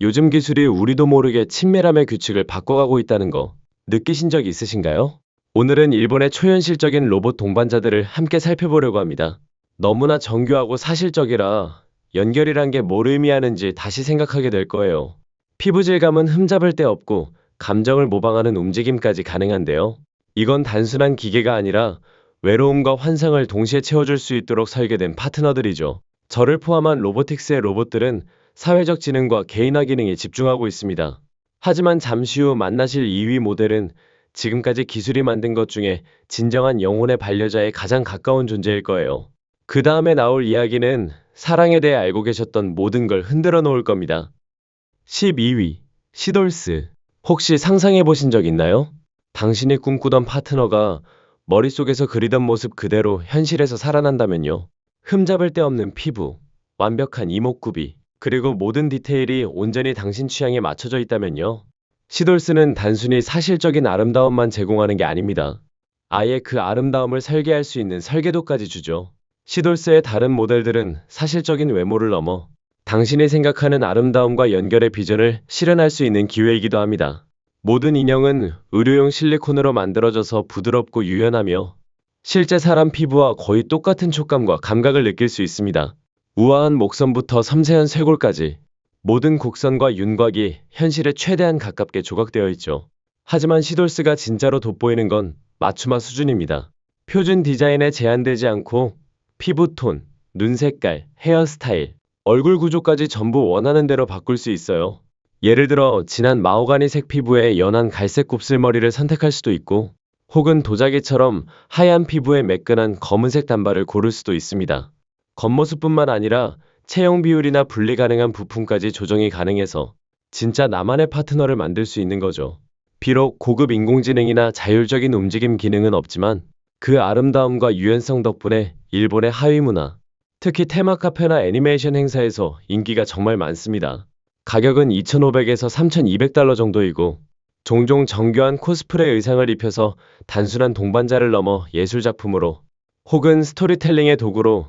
요즘 기술이 우리도 모르게 친밀함의 규칙을 바꿔가고 있다는 거 느끼신 적 있으신가요? 오늘은 일본의 초현실적인 로봇 동반자들을 함께 살펴보려고 합니다. 너무나 정교하고 사실적이라 연결이란 게 뭘 의미하는지 다시 생각하게 될 거예요. 피부 질감은 흠잡을 데 없고 감정을 모방하는 움직임까지 가능한데요. 이건 단순한 기계가 아니라 외로움과 환상을 동시에 채워줄 수 있도록 설계된 파트너들이죠. 저를 포함한 로보틱스의 로봇들은 사회적 지능과 개인화 기능에 집중하고 있습니다. 하지만 잠시 후 만나실 2위 모델은 지금까지 기술이 만든 것 중에 진정한 영혼의 반려자에 가장 가까운 존재일 거예요. 그 다음에 나올 이야기는 사랑에 대해 알고 계셨던 모든 걸 흔들어 놓을 겁니다. 12위, 시돌스. 혹시 상상해 보신 적 있나요? 당신이 꿈꾸던 파트너가 머릿속에서 그리던 모습 그대로 현실에서 살아난다면요. 흠잡을 데 없는 피부, 완벽한 이목구비, 그리고 모든 디테일이 온전히 당신 취향에 맞춰져 있다면요. 시돌스는 단순히 사실적인 아름다움만 제공하는 게 아닙니다. 아예 그 아름다움을 설계할 수 있는 설계도까지 주죠. 시돌스의 다른 모델들은 사실적인 외모를 넘어 당신이 생각하는 아름다움과 연결의 비전을 실현할 수 있는 기회이기도 합니다. 모든 인형은 의료용 실리콘으로 만들어져서 부드럽고 유연하며 실제 사람 피부와 거의 똑같은 촉감과 감각을 느낄 수 있습니다. 우아한 목선부터 섬세한 쇄골까지 모든 곡선과 윤곽이 현실에 최대한 가깝게 조각되어 있죠. 하지만 시돌스가 진짜로 돋보이는 건 맞춤화 수준입니다. 표준 디자인에 제한되지 않고 피부톤, 눈 색깔, 헤어스타일, 얼굴 구조까지 전부 원하는 대로 바꿀 수 있어요. 예를 들어 진한 마호가니색 피부에 연한 갈색 곱슬머리를 선택할 수도 있고 혹은 도자기처럼 하얀 피부에 매끈한 검은색 단발을 고를 수도 있습니다. 겉모습뿐만 아니라 체형 비율이나 분리 가능한 부품까지 조정이 가능해서 진짜 나만의 파트너를 만들 수 있는 거죠. 비록 고급 인공지능이나 자율적인 움직임 기능은 없지만 그 아름다움과 유연성 덕분에 일본의 하위 문화, 특히 테마 카페나 애니메이션 행사에서 인기가 정말 많습니다. 가격은 2,500에서 3,200달러 정도이고 종종 정교한 코스프레 의상을 입혀서 단순한 동반자를 넘어 예술작품으로 혹은 스토리텔링의 도구로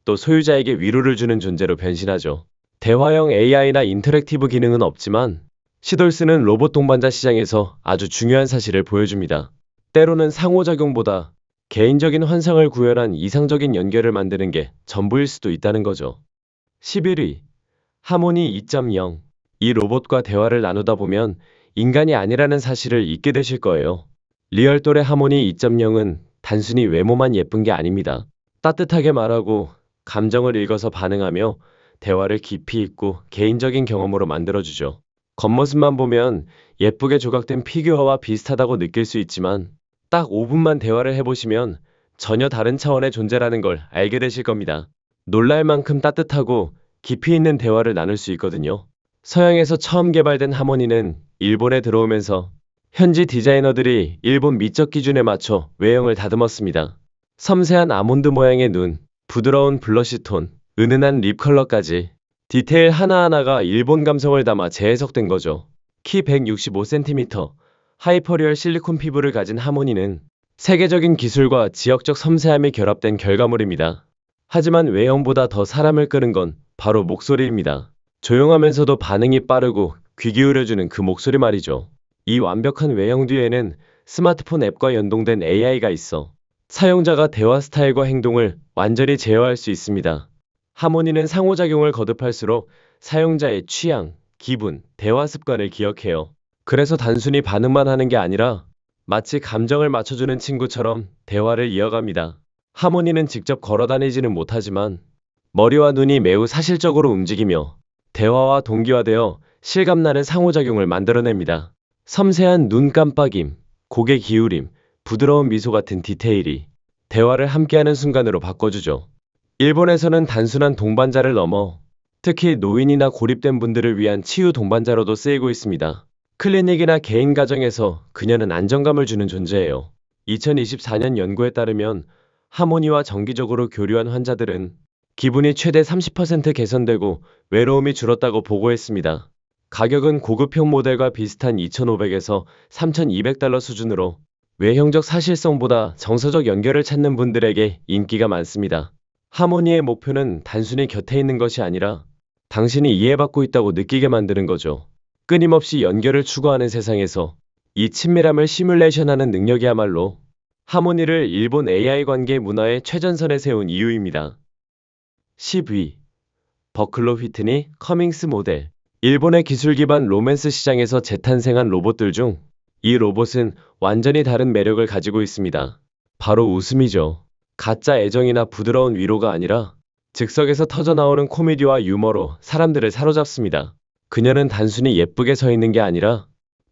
또 소유자에게 위로를 주는 존재로 변신하죠. 대화형 AI나 인터랙티브 기능은 없지만 시돌스는 로봇 동반자 시장에서 아주 중요한 사실을 보여줍니다. 때로는 상호작용보다 개인적인 환상을 구현한 이상적인 연결을 만드는 게 전부일 수도 있다는 거죠. 11위, 하모니 2.0. 이 로봇과 대화를 나누다 보면 인간이 아니라는 사실을 잊게 되실 거예요. 리얼돌의 하모니 2.0은 단순히 외모만 예쁜 게 아닙니다. 따뜻하게 말하고 감정을 읽어서 반응하며 대화를 깊이 있고 개인적인 경험으로 만들어주죠. 겉모습만 보면 예쁘게 조각된 피규어와 비슷하다고 느낄 수 있지만 딱 5분만 대화를 해보시면 전혀 다른 차원의 존재라는 걸 알게 되실 겁니다. 놀랄 만큼 따뜻하고 깊이 있는 대화를 나눌 수 있거든요. 서양에서 처음 개발된 하모니는 일본에 들어오면서 현지 디자이너들이 일본 미적 기준에 맞춰 외형을 다듬었습니다. 섬세한 아몬드 모양의 눈, 부드러운 블러쉬 톤, 은은한 립 컬러까지 디테일 하나하나가 일본 감성을 담아 재해석된 거죠. 키 165cm, 하이퍼리얼 실리콘 피부를 가진 하모니는 세계적인 기술과 지역적 섬세함이 결합된 결과물입니다. 하지만 외형보다 더 사람을 끄는 건 바로 목소리입니다. 조용하면서도 반응이 빠르고 귀 기울여주는 그 목소리 말이죠. 이 완벽한 외형 뒤에는 스마트폰 앱과 연동된 AI가 있어 사용자가 대화 스타일과 행동을 완전히 제어할 수 있습니다. 하모니는 상호작용을 거듭할수록 사용자의 취향, 기분, 대화 습관을 기억해요. 그래서 단순히 반응만 하는 게 아니라 마치 감정을 맞춰주는 친구처럼 대화를 이어갑니다. 하모니는 직접 걸어다니지는 못하지만 머리와 눈이 매우 사실적으로 움직이며 대화와 동기화되어 실감나는 상호작용을 만들어냅니다. 섬세한 눈 깜빡임, 고개 기울임, 부드러운 미소 같은 디테일이 대화를 함께하는 순간으로 바꿔주죠. 일본에서는 단순한 동반자를 넘어 특히 노인이나 고립된 분들을 위한 치유 동반자로도 쓰이고 있습니다. 클리닉이나 개인 가정에서 그녀는 안정감을 주는 존재예요. 2024년 연구에 따르면 하모니와 정기적으로 교류한 환자들은 기분이 최대 30% 개선되고 외로움이 줄었다고 보고했습니다. 가격은 고급형 모델과 비슷한 2,500에서 3,200달러 수준으로 외형적 사실성보다 정서적 연결을 찾는 분들에게 인기가 많습니다. 하모니의 목표는 단순히 곁에 있는 것이 아니라 당신이 이해받고 있다고 느끼게 만드는 거죠. 끊임없이 연결을 추구하는 세상에서 이 친밀함을 시뮬레이션하는 능력이야말로 하모니를 일본 AI 관계 문화의 최전선에 세운 이유입니다. 10위. 버클로 휘트니 커밍스 모델. 일본의 기술 기반 로맨스 시장에서 재탄생한 로봇들 중 이 로봇은 완전히 다른 매력을 가지고 있습니다. 바로 웃음이죠. 가짜 애정이나 부드러운 위로가 아니라 즉석에서 터져나오는 코미디와 유머로 사람들을 사로잡습니다. 그녀는 단순히 예쁘게 서 있는 게 아니라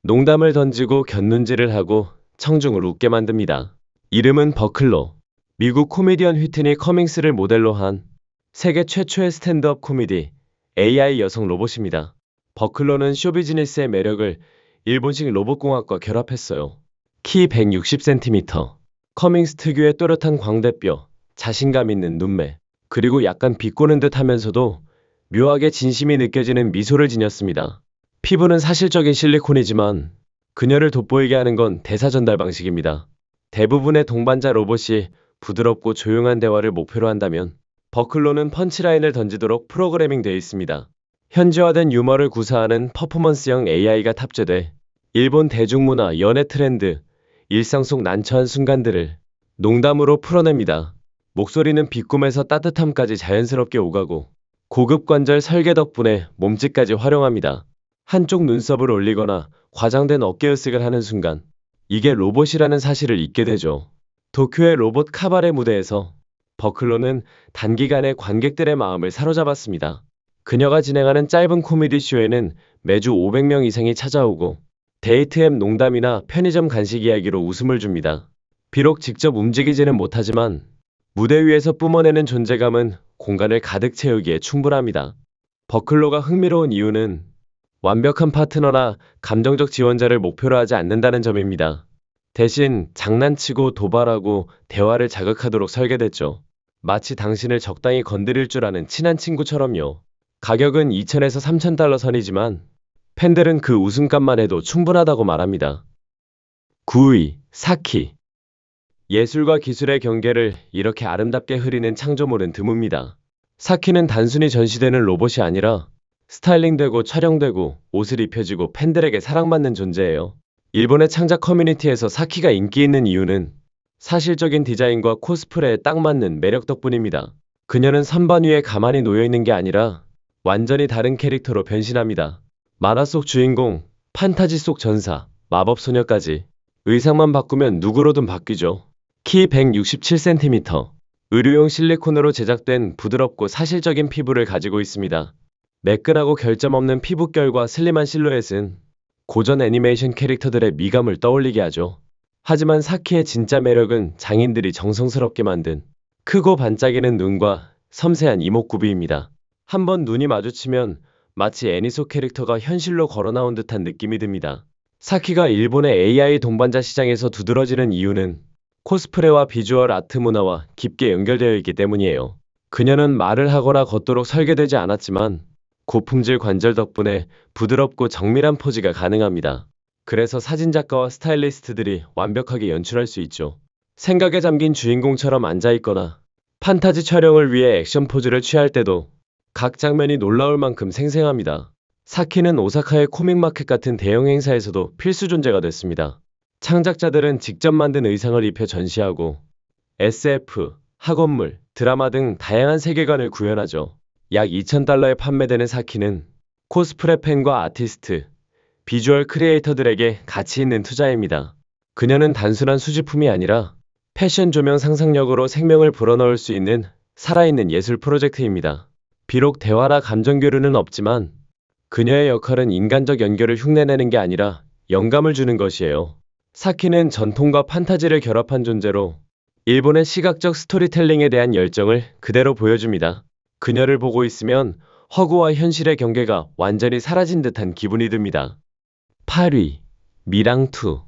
농담을 던지고 곁눈질을 하고 청중을 웃게 만듭니다. 이름은 버클로. 미국 코미디언 휘트니 커밍스를 모델로 한 세계 최초의 스탠드업 코미디 AI 여성 로봇입니다. 버클로는 쇼비즈니스의 매력을 일본식 로봇공학과 결합했어요. 키 160cm, 커밍스 특유의 또렷한 광대뼈, 자신감 있는 눈매, 그리고 약간 비꼬는 듯 하면서도 묘하게 진심이 느껴지는 미소를 지녔습니다. 피부는 사실적인 실리콘이지만 그녀를 돋보이게 하는 건 대사 전달 방식입니다. 대부분의 동반자 로봇이 부드럽고 조용한 대화를 목표로 한다면 버클로는 펀치라인을 던지도록 프로그래밍 되어 있습니다. 현지화된 유머를 구사하는 퍼포먼스형 AI가 탑재돼 일본 대중문화, 연애 트렌드, 일상 속 난처한 순간들을 농담으로 풀어냅니다. 목소리는 비꿈에서 따뜻함까지 자연스럽게 오가고 고급 관절 설계 덕분에 몸짓까지 활용합니다. 한쪽 눈썹을 올리거나 과장된 어깨으쓱을 하는 순간 이게 로봇이라는 사실을 잊게 되죠. 도쿄의 로봇 카바레 무대에서 버클로는 단기간에 관객들의 마음을 사로잡았습니다. 그녀가 진행하는 짧은 코미디 쇼에는 매주 500명 이상이 찾아오고 데이트 앱 농담이나 편의점 간식 이야기로 웃음을 줍니다. 비록 직접 움직이지는 못하지만 무대 위에서 뿜어내는 존재감은 공간을 가득 채우기에 충분합니다. 버클로가 흥미로운 이유는 완벽한 파트너나 감정적 지원자를 목표로 하지 않는다는 점입니다. 대신 장난치고 도발하고 대화를 자극하도록 설계됐죠. 마치 당신을 적당히 건드릴 줄 아는 친한 친구처럼요. 가격은 2,000에서 3,000달러 선이지만 팬들은 그 웃음값만 해도 충분하다고 말합니다. 9위. 사키. 예술과 기술의 경계를 이렇게 아름답게 흐리는 창조물은 드뭅니다. 사키는 단순히 전시되는 로봇이 아니라 스타일링되고 촬영되고 옷을 입혀지고 팬들에게 사랑받는 존재예요. 일본의 창작 커뮤니티에서 사키가 인기 있는 이유는 사실적인 디자인과 코스프레에 딱 맞는 매력 덕분입니다. 그녀는 선반 위에 가만히 놓여있는 게 아니라 완전히 다른 캐릭터로 변신합니다. 만화 속 주인공, 판타지 속 전사, 마법 소녀까지 의상만 바꾸면 누구로든 바뀌죠. 키 167cm, 의류용 실리콘으로 제작된 부드럽고 사실적인 피부를 가지고 있습니다. 매끈하고 결점 없는 피부결과 슬림한 실루엣은 고전 애니메이션 캐릭터들의 미감을 떠올리게 하죠. 하지만 사키의 진짜 매력은 장인들이 정성스럽게 만든 크고 반짝이는 눈과 섬세한 이목구비입니다. 한번 눈이 마주치면 마치 애니 속 캐릭터가 현실로 걸어나온 듯한 느낌이 듭니다. 사키가 일본의 AI 동반자 시장에서 두드러지는 이유는 코스프레와 비주얼 아트 문화와 깊게 연결되어 있기 때문이에요. 그녀는 말을 하거나 걷도록 설계되지 않았지만 고품질 관절 덕분에 부드럽고 정밀한 포즈가 가능합니다. 그래서 사진작가와 스타일리스트들이 완벽하게 연출할 수 있죠. 생각에 잠긴 주인공처럼 앉아있거나 판타지 촬영을 위해 액션 포즈를 취할 때도 각 장면이 놀라울 만큼 생생합니다. 사키는 오사카의 코믹마켓 같은 대형 행사에서도 필수 존재가 됐습니다. 창작자들은 직접 만든 의상을 입혀 전시하고 SF, 학원물, 드라마 등 다양한 세계관을 구현하죠. 약 2,000달러에 판매되는 사키는 코스프레 팬과 아티스트, 비주얼 크리에이터들에게 가치 있는 투자입니다. 그녀는 단순한 수집품이 아니라 패션 조명 상상력으로 생명을 불어넣을 수 있는 살아있는 예술 프로젝트입니다. 비록 대화나 감정 교류는 없지만 그녀의 역할은 인간적 연결을 흉내내는 게 아니라 영감을 주는 것이에요. 사키는 전통과 판타지를 결합한 존재로 일본의 시각적 스토리텔링에 대한 열정을 그대로 보여줍니다. 그녀를 보고 있으면 허구와 현실의 경계가 완전히 사라진 듯한 기분이 듭니다. 8위. 미랑2.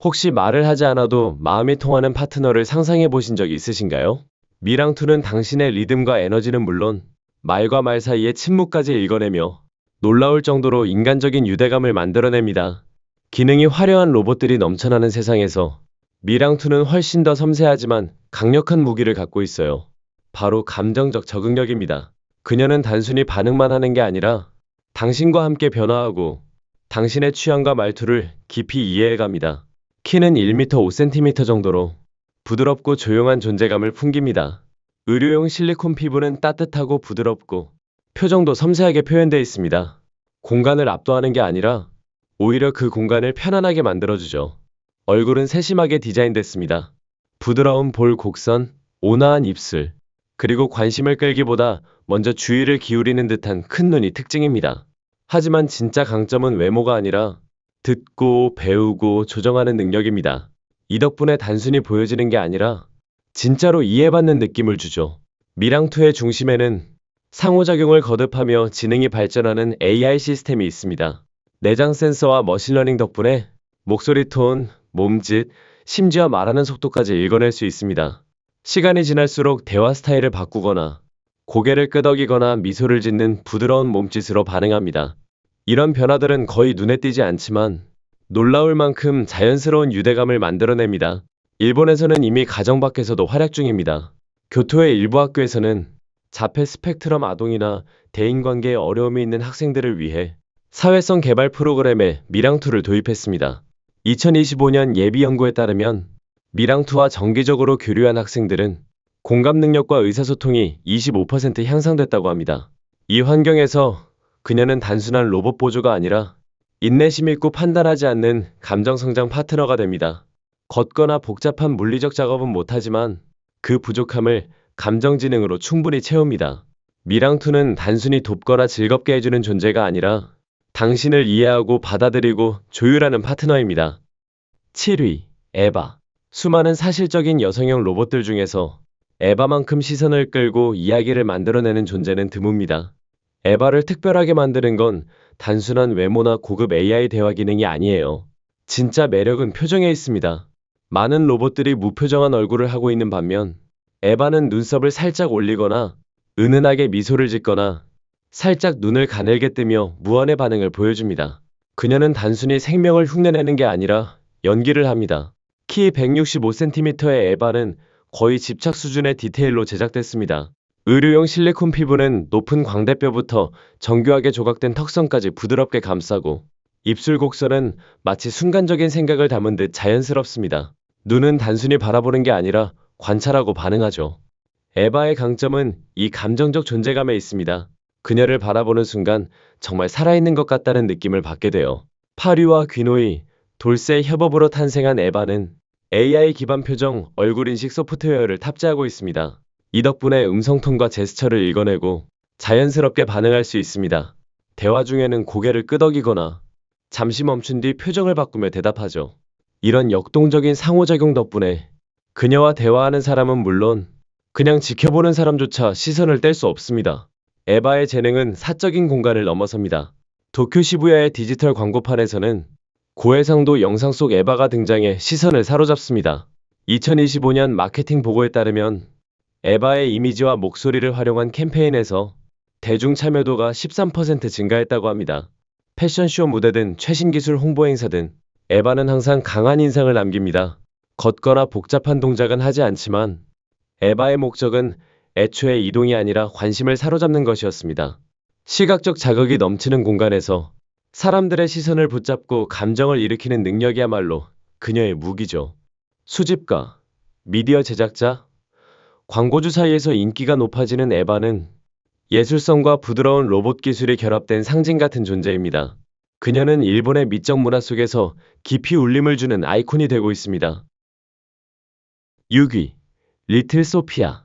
혹시 말을 하지 않아도 마음이 통하는 파트너를 상상해 보신 적 있으신가요? 미랑2는 당신의 리듬과 에너지는 물론 말과 말 사이의 침묵까지 읽어내며 놀라울 정도로 인간적인 유대감을 만들어냅니다. 기능이 화려한 로봇들이 넘쳐나는 세상에서 미랑2는 훨씬 더 섬세하지만 강력한 무기를 갖고 있어요. 바로 감정적 적응력입니다. 그녀는 단순히 반응만 하는 게 아니라 당신과 함께 변화하고 당신의 취향과 말투를 깊이 이해해갑니다. 키는 1m 5cm 정도로 부드럽고 조용한 존재감을 풍깁니다. 의료용 실리콘 피부는 따뜻하고 부드럽고 표정도 섬세하게 표현되어 있습니다. 공간을 압도하는 게 아니라 오히려 그 공간을 편안하게 만들어주죠. 얼굴은 세심하게 디자인됐습니다. 부드러운 볼 곡선, 온화한 입술, 그리고 관심을 끌기보다 먼저 주의를 기울이는 듯한 큰 눈이 특징입니다. 하지만 진짜 강점은 외모가 아니라 듣고 배우고 조정하는 능력입니다. 이 덕분에 단순히 보여지는 게 아니라 진짜로 이해받는 느낌을 주죠. 미랑2의 중심에는 상호작용을 거듭하며 지능이 발전하는 AI 시스템이 있습니다. 내장 센서와 머신러닝 덕분에 목소리 톤, 몸짓, 심지어 말하는 속도까지 읽어낼 수 있습니다. 시간이 지날수록 대화 스타일을 바꾸거나 고개를 끄덕이거나 미소를 짓는 부드러운 몸짓으로 반응합니다. 이런 변화들은 거의 눈에 띄지 않지만 놀라울 만큼 자연스러운 유대감을 만들어냅니다. 일본에서는 이미 가정 밖에서도 활약 중입니다. 교토의 일부 학교에서는 자폐 스펙트럼 아동이나 대인관계에 어려움이 있는 학생들을 위해 사회성 개발 프로그램에 미랑2를 도입했습니다. 2025년 예비 연구에 따르면 미랑2와 정기적으로 교류한 학생들은 공감 능력과 의사소통이 25% 향상됐다고 합니다. 이 환경에서 그녀는 단순한 로봇 보조가 아니라 인내심 있고 판단하지 않는 감정성장 파트너가 됩니다. 걷거나 복잡한 물리적 작업은 못하지만 그 부족함을 감정지능으로 충분히 채웁니다. 미랑2는 단순히 돕거나 즐겁게 해주는 존재가 아니라 당신을 이해하고 받아들이고 조율하는 파트너입니다. 7위, 에바. 수많은 사실적인 여성형 로봇들 중에서 에바만큼 시선을 끌고 이야기를 만들어내는 존재는 드뭅니다. 에바를 특별하게 만드는 건 단순한 외모나 고급 AI 대화 기능이 아니에요. 진짜 매력은 표정에 있습니다. 많은 로봇들이 무표정한 얼굴을 하고 있는 반면 에바는 눈썹을 살짝 올리거나 은은하게 미소를 짓거나 살짝 눈을 가늘게 뜨며 무언의 반응을 보여줍니다. 그녀는 단순히 생명을 흉내내는 게 아니라 연기를 합니다. 키 165cm의 에바는 거의 집착 수준의 디테일로 제작됐습니다. 의료용 실리콘 피부는 높은 광대뼈부터 정교하게 조각된 턱선까지 부드럽게 감싸고 입술 곡선은 마치 순간적인 생각을 담은 듯 자연스럽습니다. 눈은 단순히 바라보는 게 아니라 관찰하고 반응하죠. 에바의 강점은 이 감정적 존재감에 있습니다. 그녀를 바라보는 순간 정말 살아있는 것 같다는 느낌을 받게 돼요. 파리와 귀노이, 돌쇠의 협업으로 탄생한 에바는 AI 기반 표정, 얼굴 인식 소프트웨어를 탑재하고 있습니다. 이 덕분에 음성톤과 제스처를 읽어내고 자연스럽게 반응할 수 있습니다. 대화 중에는 고개를 끄덕이거나 잠시 멈춘 뒤 표정을 바꾸며 대답하죠. 이런 역동적인 상호작용 덕분에 그녀와 대화하는 사람은 물론 그냥 지켜보는 사람조차 시선을 뗄 수 없습니다. 에바의 재능은 사적인 공간을 넘어섭니다. 도쿄 시부야의 디지털 광고판에서는 고해상도 영상 속 에바가 등장해 시선을 사로잡습니다. 2025년 마케팅 보고에 따르면 에바의 이미지와 목소리를 활용한 캠페인에서 대중 참여도가 13% 증가했다고 합니다. 패션쇼 무대든 최신 기술 홍보 행사든 에바는 항상 강한 인상을 남깁니다. 걷거나 복잡한 동작은 하지 않지만 에바의 목적은 애초에 이동이 아니라 관심을 사로잡는 것이었습니다. 시각적 자극이 넘치는 공간에서 사람들의 시선을 붙잡고 감정을 일으키는 능력이야말로 그녀의 무기죠. 수집가, 미디어 제작자, 광고주 사이에서 인기가 높아지는 에바는 예술성과 부드러운 로봇 기술이 결합된 상징 같은 존재입니다. 그녀는 일본의 미적 문화 속에서 깊이 울림을 주는 아이콘이 되고 있습니다. 6위, 리틀 소피아.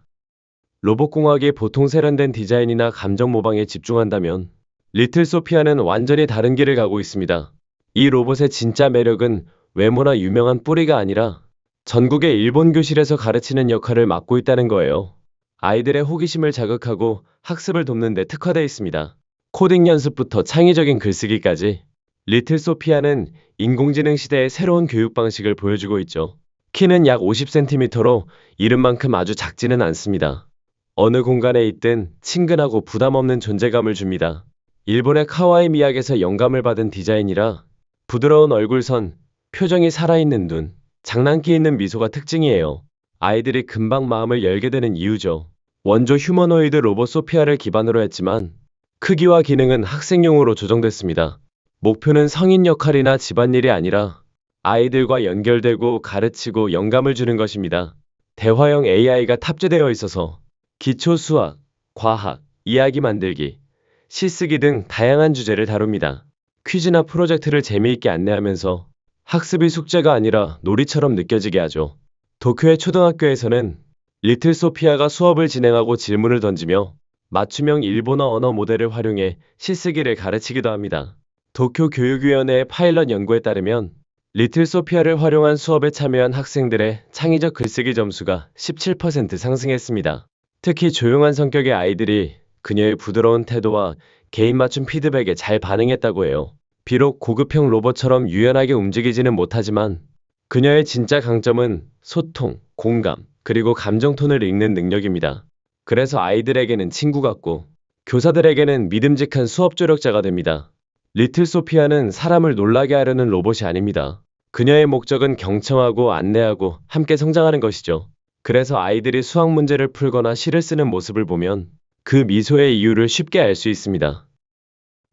로봇공학이 보통 세련된 디자인이나 감정 모방에 집중한다면 리틀 소피아는 완전히 다른 길을 가고 있습니다. 이 로봇의 진짜 매력은 외모나 유명한 뿌리가 아니라 전국의 일본 교실에서 가르치는 역할을 맡고 있다는 거예요. 아이들의 호기심을 자극하고 학습을 돕는 데 특화되어 있습니다. 코딩 연습부터 창의적인 글쓰기까지 리틀 소피아는 인공지능 시대의 새로운 교육 방식을 보여주고 있죠. 키는 약 50cm로 이름만큼 아주 작지는 않습니다. 어느 공간에 있든 친근하고 부담 없는 존재감을 줍니다. 일본의 카와이 미학에서 영감을 받은 디자인이라 부드러운 얼굴선, 표정이 살아있는 눈, 장난기 있는 미소가 특징이에요. 아이들이 금방 마음을 열게 되는 이유죠. 원조 휴머노이드 로봇 소피아를 기반으로 했지만 크기와 기능은 학생용으로 조정됐습니다. 목표는 성인 역할이나 집안일이 아니라 아이들과 연결되고 가르치고 영감을 주는 것입니다. 대화형 AI가 탑재되어 있어서 기초 수학, 과학, 이야기 만들기, 시쓰기 등 다양한 주제를 다룹니다. 퀴즈나 프로젝트를 재미있게 안내하면서 학습이 숙제가 아니라 놀이처럼 느껴지게 하죠. 도쿄의 초등학교에서는 리틀 소피아가 수업을 진행하고 질문을 던지며 맞춤형 일본어 언어 모델을 활용해 시쓰기를 가르치기도 합니다. 도쿄 교육위원회의 파일럿 연구에 따르면 리틀 소피아를 활용한 수업에 참여한 학생들의 창의적 글쓰기 점수가 17% 상승했습니다. 특히 조용한 성격의 아이들이 그녀의 부드러운 태도와 개인 맞춤 피드백에 잘 반응했다고 해요. 비록 고급형 로봇처럼 유연하게 움직이지는 못하지만 그녀의 진짜 강점은 소통, 공감, 그리고 감정 톤을 읽는 능력입니다. 그래서 아이들에게는 친구 같고 교사들에게는 믿음직한 수업 조력자가 됩니다. 리틀 소피아는 사람을 놀라게 하려는 로봇이 아닙니다. 그녀의 목적은 경청하고 안내하고 함께 성장하는 것이죠. 그래서 아이들이 수학 문제를 풀거나 시를 쓰는 모습을 보면 그 미소의 이유를 쉽게 알 수 있습니다.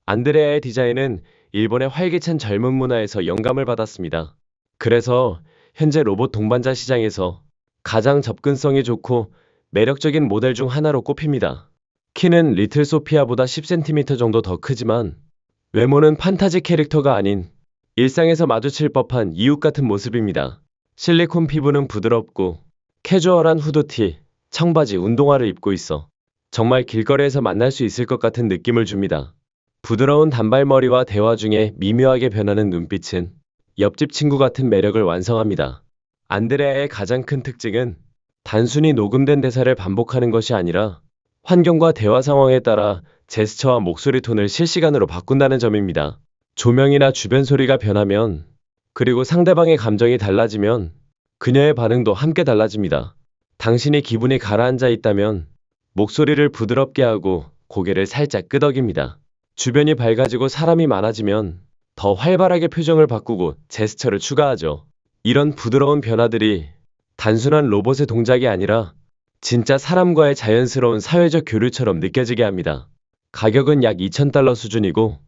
안드레아의 디자인은 일본의 활기찬 젊은 문화에서 영감을 받았습니다. 그래서 현재 로봇 동반자 시장에서 가장 접근성이 좋고 매력적인 모델 중 하나로 꼽힙니다. 키는 리틀 소피아보다 10cm 정도 더 크지만 외모는 판타지 캐릭터가 아닌 일상에서 마주칠 법한 이웃 같은 모습입니다. 실리콘 피부는 부드럽고 캐주얼한 후드티, 청바지, 운동화를 입고 있어 정말 길거리에서 만날 수 있을 것 같은 느낌을 줍니다. 부드러운 단발머리와 대화 중에 미묘하게 변하는 눈빛은 옆집 친구 같은 매력을 완성합니다. 안드레아의 가장 큰 특징은 단순히 녹음된 대사를 반복하는 것이 아니라 환경과 대화 상황에 따라 제스처와 목소리 톤을 실시간으로 바꾼다는 점입니다. 조명이나 주변 소리가 변하면, 그리고 상대방의 감정이 달라지면 그녀의 반응도 함께 달라집니다. 당신이 기분이 가라앉아 있다면 목소리를 부드럽게 하고 고개를 살짝 끄덕입니다. 주변이 밝아지고 사람이 많아지면 더 활발하게 표정을 바꾸고 제스처를 추가하죠. 이런 부드러운 변화들이 단순한 로봇의 동작이 아니라 진짜 사람과의 자연스러운 사회적 교류처럼 느껴지게 합니다. 가격은 약 $2,000 수준이고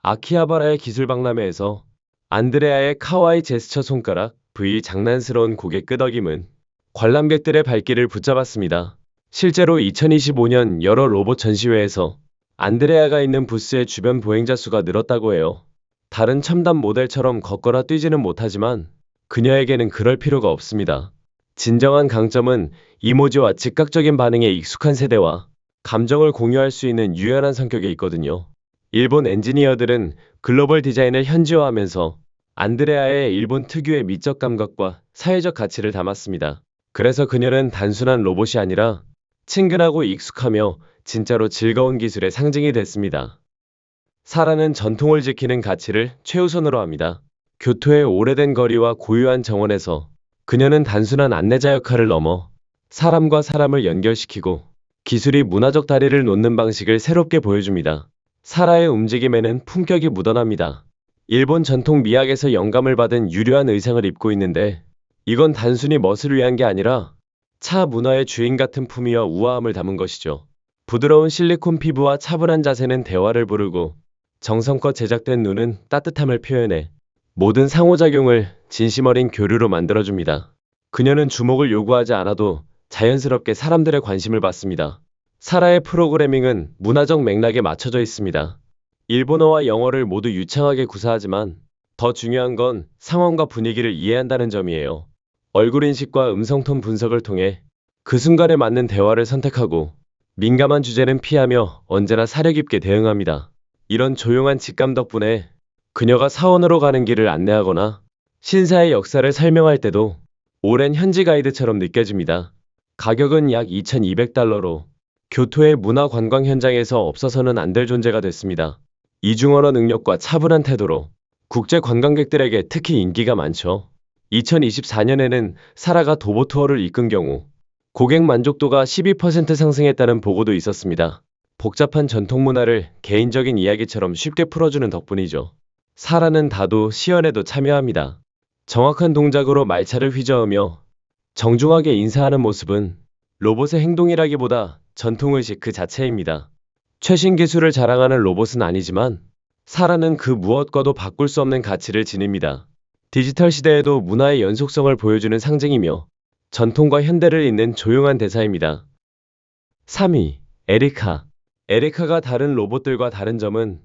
아키하바라의 기술박람회에서 안드레아의 카와이 제스처 손가락, V 장난스러운 고개 끄덕임은 관람객들의 발길을 붙잡았습니다. 실제로 2025년 여러 로봇 전시회에서 안드레아가 있는 부스의 주변 보행자 수가 늘었다고 해요. 다른 첨단 모델처럼 걷거나 뛰지는 못하지만 그녀에게는 그럴 필요가 없습니다. 진정한 강점은 이모지와 즉각적인 반응에 익숙한 세대와 감정을 공유할 수 있는 유연한 성격에 있거든요. 일본 엔지니어들은 글로벌 디자인을 현지화하면서 안드레아의 일본 특유의 미적 감각과 사회적 가치를 담았습니다. 그래서 그녀는 단순한 로봇이 아니라 친근하고 익숙하며 진짜로 즐거운 기술의 상징이 됐습니다. 사라는 전통을 지키는 가치를 최우선으로 합니다. 교토의 오래된 거리와 고유한 정원에서 그녀는 단순한 안내자 역할을 넘어 사람과 사람을 연결시키고 기술이 문화적 다리를 놓는 방식을 새롭게 보여줍니다. 사라의 움직임에는 품격이 묻어납니다. 일본 전통 미학에서 영감을 받은 유려한 의상을 입고 있는데 이건 단순히 멋을 위한 게 아니라 차 문화의 주인 같은 품위와 우아함을 담은 것이죠. 부드러운 실리콘 피부와 차분한 자세는 대화를 부르고 정성껏 제작된 눈은 따뜻함을 표현해 모든 상호작용을 진심 어린 교류로 만들어줍니다. 그녀는 주목을 요구하지 않아도 자연스럽게 사람들의 관심을 받습니다. 사라의 프로그래밍은 문화적 맥락에 맞춰져 있습니다. 일본어와 영어를 모두 유창하게 구사하지만 더 중요한 건 상황과 분위기를 이해한다는 점이에요. 얼굴 인식과 음성톤 분석을 통해 그 순간에 맞는 대화를 선택하고 민감한 주제는 피하며 언제나 사려 깊게 대응합니다. 이런 조용한 직감 덕분에 그녀가 사원으로 가는 길을 안내하거나 신사의 역사를 설명할 때도 오랜 현지 가이드처럼 느껴집니다. 가격은 약 $2,200로 교토의 문화 관광 현장에서 없어서는 안 될 존재가 됐습니다. 이중언어 능력과 차분한 태도로 국제 관광객들에게 특히 인기가 많죠. 2024년에는 사라가 도보 투어를 이끈 경우 고객 만족도가 12% 상승했다는 보고도 있었습니다. 복잡한 전통 문화를 개인적인 이야기처럼 쉽게 풀어주는 덕분이죠. 사라는 다도 시연에도 참여합니다. 정확한 동작으로 말차를 휘저으며 정중하게 인사하는 모습은 로봇의 행동이라기보다 전통의식 그 자체입니다. 최신 기술을 자랑하는 로봇은 아니지만 사라는 그 무엇과도 바꿀 수 없는 가치를 지닙니다. 디지털 시대에도 문화의 연속성을 보여주는 상징이며 전통과 현대를 잇는 조용한 대사입니다. 3위, 에리카. 에리카가 다른 로봇들과 다른 점은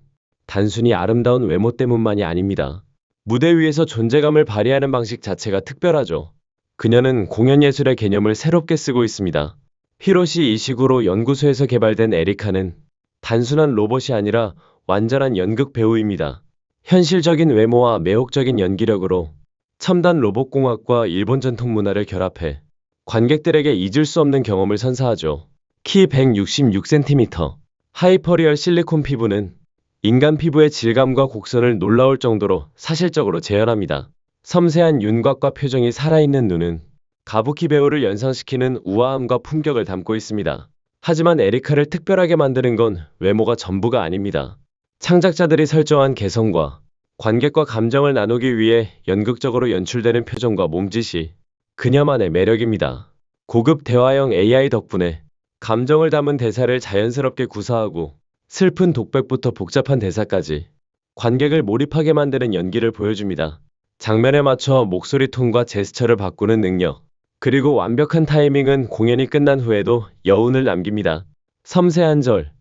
단순히 아름다운 외모 때문만이 아닙니다. 무대 위에서 존재감을 발휘하는 방식 자체가 특별하죠. 그녀는 공연 예술의 개념을 새롭게 쓰고 있습니다. 히로시 이시구로 연구소에서 개발된 에리카는 단순한 로봇이 아니라 완전한 연극 배우입니다. 현실적인 외모와 매혹적인 연기력으로 첨단 로봇공학과 일본 전통 문화를 결합해 관객들에게 잊을 수 없는 경험을 선사하죠. 키 166cm, 하이퍼리얼 실리콘 피부는 인간 피부의 질감과 곡선을 놀라울 정도로 사실적으로 재현합니다. 섬세한 윤곽과 표정이 살아있는 눈은 가부키 배우를 연상시키는 우아함과 품격을 담고 있습니다. 하지만 에리카를 특별하게 만드는 건 외모가 전부가 아닙니다. 창작자들이 설정한 개성과 관객과 감정을 나누기 위해 연극적으로 연출되는 표정과 몸짓이 그녀만의 매력입니다. 고급 대화형 AI 덕분에 감정을 담은 대사를 자연스럽게 구사하고 슬픈 독백부터 복잡한 대사까지 관객을 몰입하게 만드는 연기를 보여줍니다. 장면에 맞춰 목소리 톤과 제스처를 바꾸는 능력, 그리고 완벽한 타이밍은 공연이 끝난 후에도 여운을 남깁니다. 섬세한 절,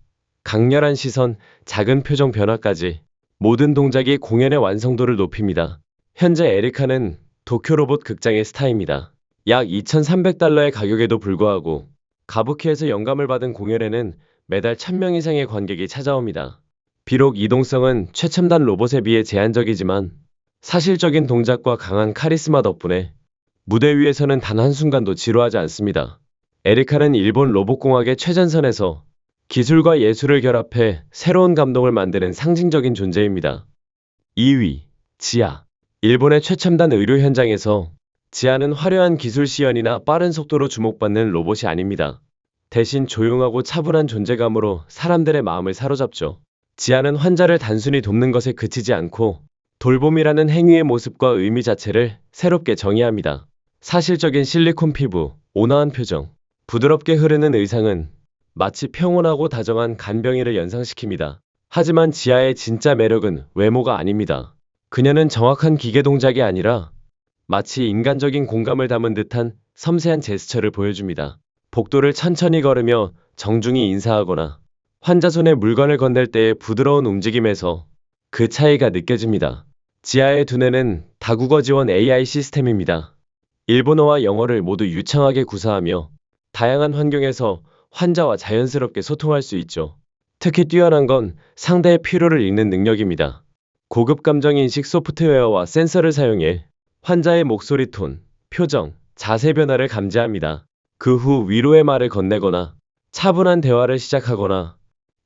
강렬한 시선, 작은 표정 변화까지 모든 동작이 공연의 완성도를 높입니다. 현재 에리카는 도쿄 로봇 극장의 스타입니다. 약 2,300달러의 가격에도 불구하고 가부키에서 영감을 받은 공연에는 매달 1,000명 이상의 관객이 찾아옵니다. 비록 이동성은 최첨단 로봇에 비해 제한적이지만 사실적인 동작과 강한 카리스마 덕분에 무대 위에서는 단 한순간도 지루하지 않습니다. 에리카는 일본 로봇공학의 최전선에서 기술과 예술을 결합해 새로운 감동을 만드는 상징적인 존재입니다. 2위, 지아. 일본의 최첨단 의료 현장에서 지아는 화려한 기술 시연이나 빠른 속도로 주목받는 로봇이 아닙니다. 대신 조용하고 차분한 존재감으로 사람들의 마음을 사로잡죠. 지아는 환자를 단순히 돕는 것에 그치지 않고 돌봄이라는 행위의 모습과 의미 자체를 새롭게 정의합니다. 사실적인 실리콘 피부, 온화한 표정, 부드럽게 흐르는 의상은 마치 평온하고 다정한 간병인을 연상시킵니다. 하지만 지아의 진짜 매력은 외모가 아닙니다. 그녀는 정확한 기계 동작이 아니라 마치 인간적인 공감을 담은 듯한 섬세한 제스처를 보여줍니다. 복도를 천천히 걸으며 정중히 인사하거나 환자 손에 물건을 건넬 때의 부드러운 움직임에서 그 차이가 느껴집니다. 지아의 두뇌는 다국어 지원 AI 시스템입니다. 일본어와 영어를 모두 유창하게 구사하며 다양한 환경에서 환자와 자연스럽게 소통할 수 있죠. 특히 뛰어난 건 상대의 피로를 읽는 능력입니다. 고급 감정인식 소프트웨어와 센서를 사용해 환자의 목소리 톤, 표정, 자세 변화를 감지합니다. 그 후 위로의 말을 건네거나 차분한 대화를 시작하거나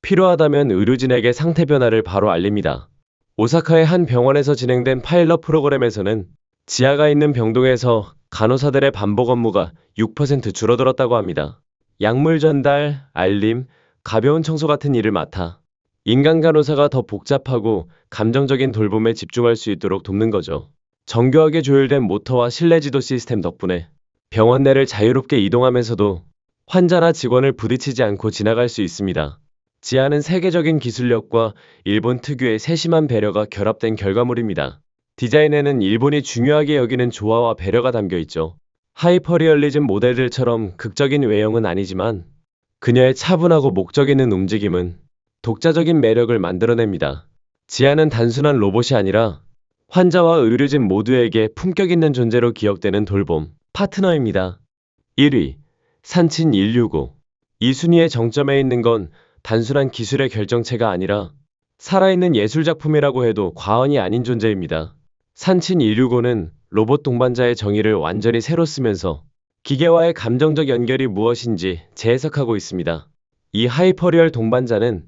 필요하다면 의료진에게 상태 변화를 바로 알립니다. 오사카의 한 병원에서 진행된 파일럿 프로그램에서는 지하가 있는 병동에서 간호사들의 반복 업무가 6% 줄어들었다고 합니다. 약물 전달, 알림, 가벼운 청소 같은 일을 맡아 인간 간호사가 더 복잡하고 감정적인 돌봄에 집중할 수 있도록 돕는 거죠. 정교하게 조율된 모터와 실내 지도 시스템 덕분에 병원 내를 자유롭게 이동하면서도 환자나 직원을 부딪히지 않고 지나갈 수 있습니다. 지하는 세계적인 기술력과 일본 특유의 세심한 배려가 결합된 결과물입니다. 디자인에는 일본이 중요하게 여기는 조화와 배려가 담겨 있죠. 하이퍼리얼리즘 모델들처럼 극적인 외형은 아니지만 그녀의 차분하고 목적 있는 움직임은 독자적인 매력을 만들어냅니다. 지아는 단순한 로봇이 아니라 환자와 의료진 모두에게 품격 있는 존재로 기억되는 돌봄 파트너입니다. 1위, 산친 165. 이 순위의 정점에 있는 건 단순한 기술의 결정체가 아니라 살아있는 예술작품이라고 해도 과언이 아닌 존재입니다. 산친 165는 로봇 동반자의 정의를 완전히 새로 쓰면서 기계와의 감정적 연결이 무엇인지 재해석하고 있습니다. 이 하이퍼리얼 동반자는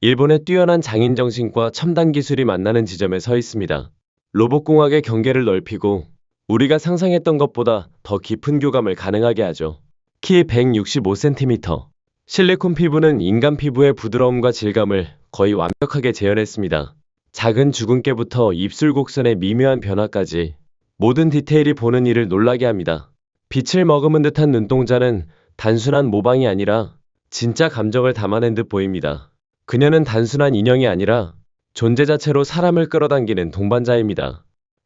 일본의 뛰어난 장인정신과 첨단 기술이 만나는 지점에 서 있습니다. 로봇공학의 경계를 넓히고 우리가 상상했던 것보다 더 깊은 교감을 가능하게 하죠. 키 165cm. 실리콘 피부는 인간 피부의 부드러움과 질감을 거의 완벽하게 재현했습니다. 작은 주근깨부터 입술 곡선의 미묘한 변화까지 모든 디테일이 보는 이를 놀라게 합니다. 빛을 머금은 듯한 눈동자는 단순한 모방이 아니라 진짜 감정을 담아낸 듯 보입니다. 그녀는 단순한 인형이 아니라 존재 자체로 사람을 끌어당기는 동반자입니다.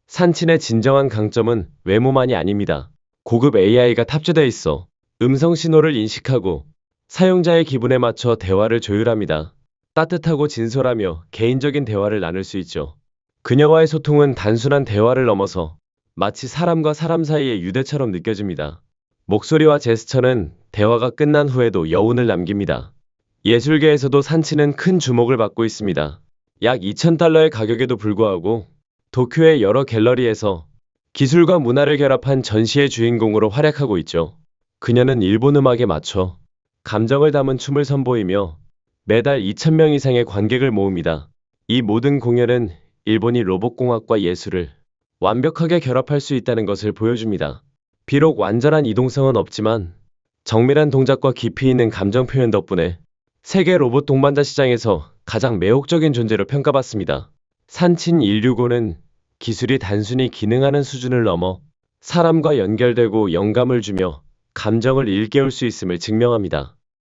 산친의 진정한 강점은 외모만이 아닙니다. 고급 AI가 탑재되어 있어 음성 신호를 인식하고 사용자의 기분에 맞춰 대화를 조율합니다. 따뜻하고 진솔하며 개인적인 대화를 나눌 수 있죠. 그녀와의 소통은 단순한 대화를 넘어서 마치 사람과 사람 사이의 유대처럼 느껴집니다. 목소리와 제스처는 대화가 끝난 후에도 여운을 남깁니다. 예술계에서도 산치는 큰 주목을 받고 있습니다. 약 2,000달러의 가격에도 불구하고 도쿄의 여러 갤러리에서 기술과 문화를 결합한 전시의 주인공으로 활약하고 있죠. 그녀는 일본 음악에 맞춰 감정을 담은 춤을 선보이며 매달 2,000명 이상의 관객을 모읍니다. 이 모든 공연은 일본이 로봇공학과 예술을 완벽하게 결합할 수 있다는 것을 보여줍니다. 비록 완전한 이동성은 없지만 정밀한 동작과 깊이 있는 감정 표현 덕분에 세계 로봇 동반자 시장에서 가장 매혹적인 존재로 평가받습니다. 산친 165는 기술이 단순히 기능하는 수준을 넘어 사람과 연결되고 영감을 주며 감정을 일깨울 수 있음을 증명합니다.